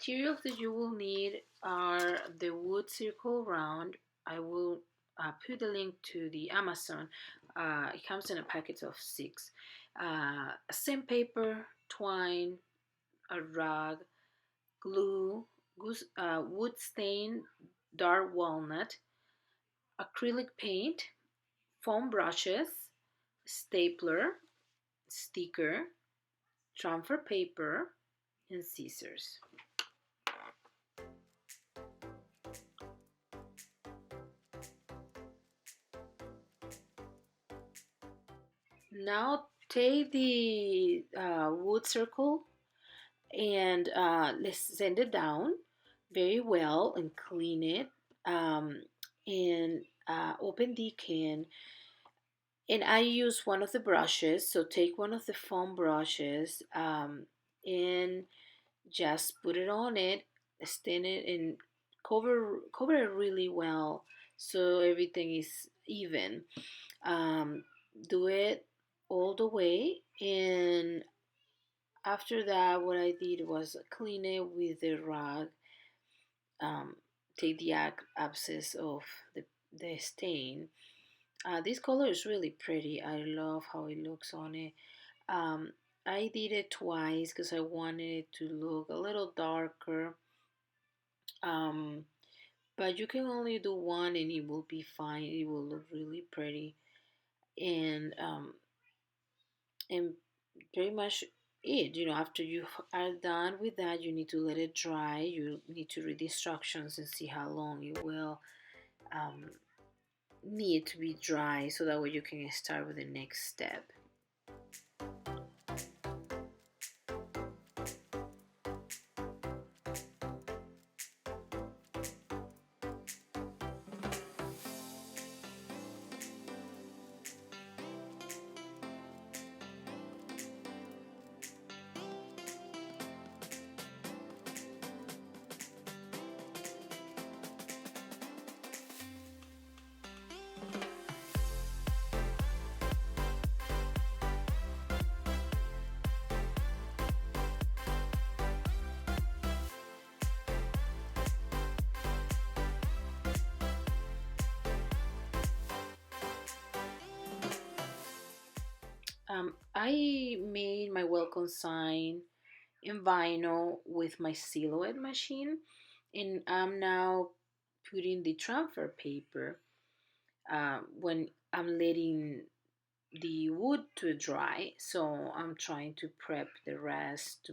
materials that you will need are the wood circle round. I will put the link to the Amazon. It comes in a packet of 6. Sandpaper, twine, a rag, glue, wood stain, dark walnut, acrylic paint, foam brushes, stapler, sticker, transfer paper, and scissors. Now take the wood circle and let's sand it down very well and clean it, and open the can. And I use one of the brushes, so take one of the foam brushes, and just put it on it, stand it, and cover it really well so everything is even. Um, do it all the way, and after that, what I did was clean it with the rag, um, take the abscess of the stain. This color is really pretty. I love how it looks on it. Um, I did it twice because I wanted it to look a little darker. Um, but you can only do one and it will be fine. It will look really pretty. And pretty much it. After you are done with that, you need to let it dry. You need to read the instructions and see how long it will um, need to be dry, so that way you can start with the next step. I made my welcome sign in vinyl with my silhouette machine, and I'm now putting the transfer paper when I'm letting the wood to dry. So I'm trying to prep the rest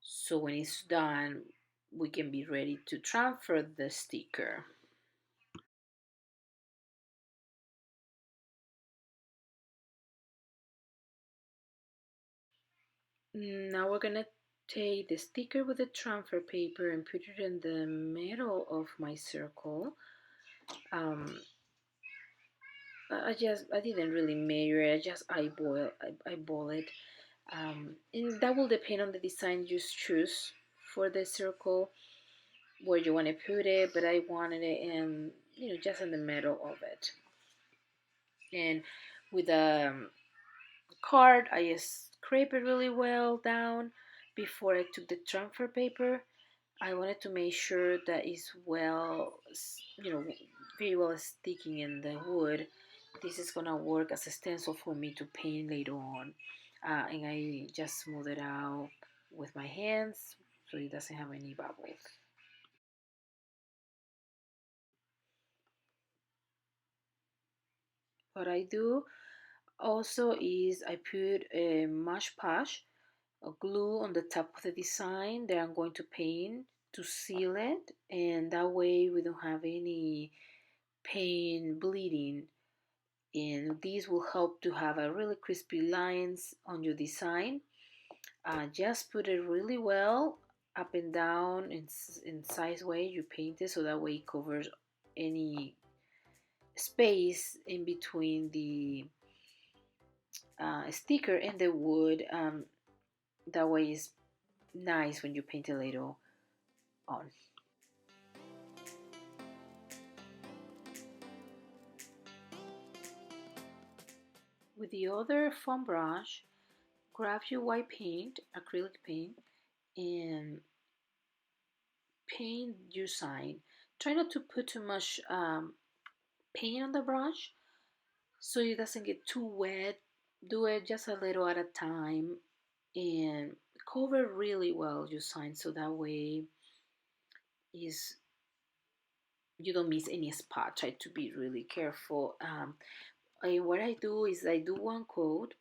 so when it's done, we can be ready to transfer the sticker. Now we're gonna take the sticker with the transfer paper and put it in the middle of my circle. Um, I didn't really measure it. I just eyeball it. And that will depend on the design you choose for the circle, where you want to put it. But I wanted it in, just in the middle of it. And with a card, I just scrape it really well down before I took the transfer paper. I wanted to make sure that it's well, very well sticking in the wood. This is gonna work as a stencil for me to paint later on. And I just smooth it out with my hands so it doesn't have any bubbles. What I do also is I put a Mosh Podge, a glue on the top of the design that I'm going to paint to seal it, and that way we don't have any paint bleeding, and these will help to have a really crispy lines on your design. Just put it really well up and down in size way you paint it, so that way it covers any space in between the sticker and the wood. That way it's nice when you paint it later on. With the other foam brush, grab your white paint, acrylic paint, and paint your sign, try not to put too much paint on the brush so it doesn't get too wet. Do it just a little at a time and cover really well your sign so that way is you don't miss any spot. Try to be really careful. And what I do is I do one coat,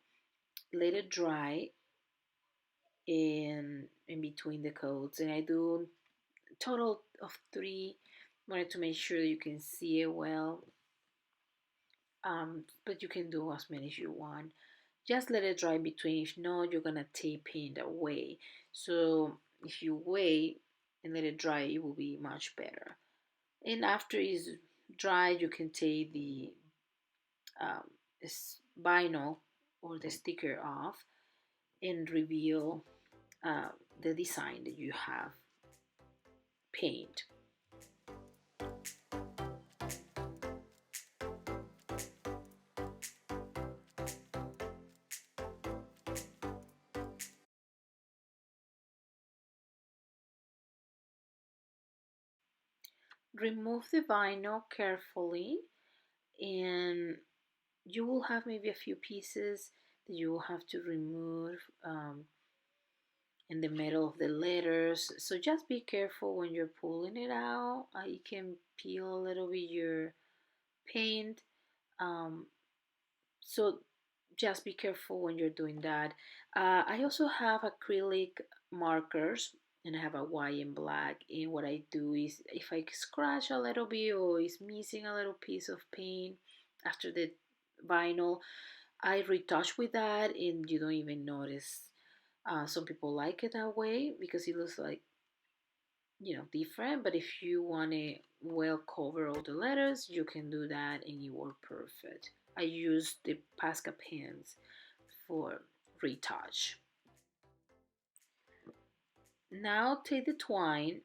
let it dry in between the coats, and I do a total of three. Wanted to make sure you can see it well, but you can do as many as you want. Just let it dry between. If not, you're gonna tape it away. So if you wait and let it dry, it will be much better. And after it's dry, you can take the um, vinyl or the sticker off and reveal uh, the design that you have paint. Remove the vinyl carefully, and you will have maybe a few pieces that you will have to remove in the middle of the letters. So just be careful when you're pulling it out. You can peel a little bit your paint. Um, so just be careful when you're doing that. I also have acrylic markers and I have a white and black. And what I do is if I scratch a little bit or is missing a little piece of paint after the vinyl, I retouch with that and you don't even notice. Some people like it that way because it looks like different. But if you want to well cover all the letters, you can do that and it work perfect. I use the Pasca pens for retouch. Now take the twine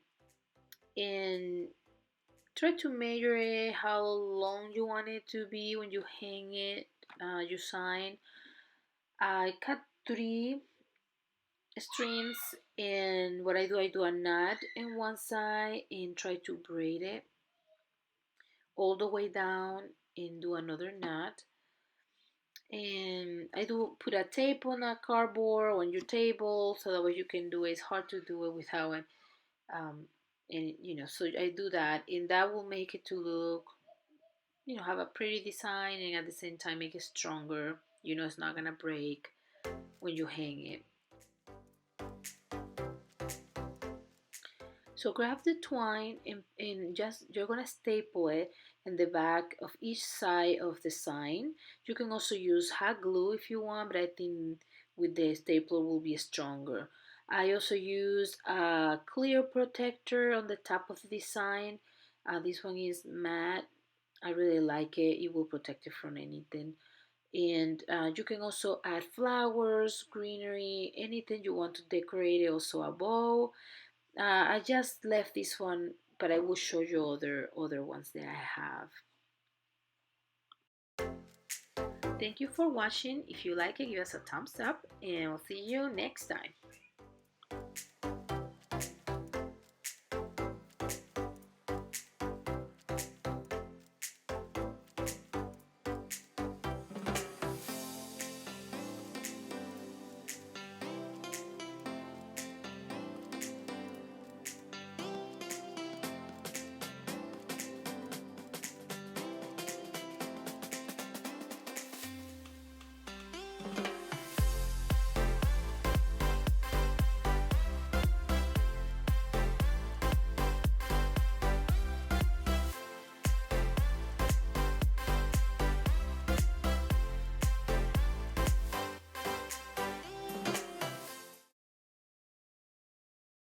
and try to measure it how long you want it to be when you hang it, you sign. I cut three strings, and what I do a knot in one side and try to braid it all the way down and do another knot. And I do put a tape on a cardboard on your table so that way you can do it. It's hard to do it without it. Um, and so I do that, and that will make it to look, have a pretty design, and at the same time make it stronger. It's not gonna break when you hang it. So grab the twine and just you're gonna staple it in the back of each side of the sign. You can also use hot glue if you want, but I think with the stapler will be stronger. I also use a clear protector on the top of the design. This one is matte. I really like it. It will protect it from anything. And you can also add flowers, greenery, anything you want to decorate it. Also a bow. I just left this one, but I will show you other ones that I have. Thank you for watching. If you like it, give us a thumbs up, and we'll see you next time.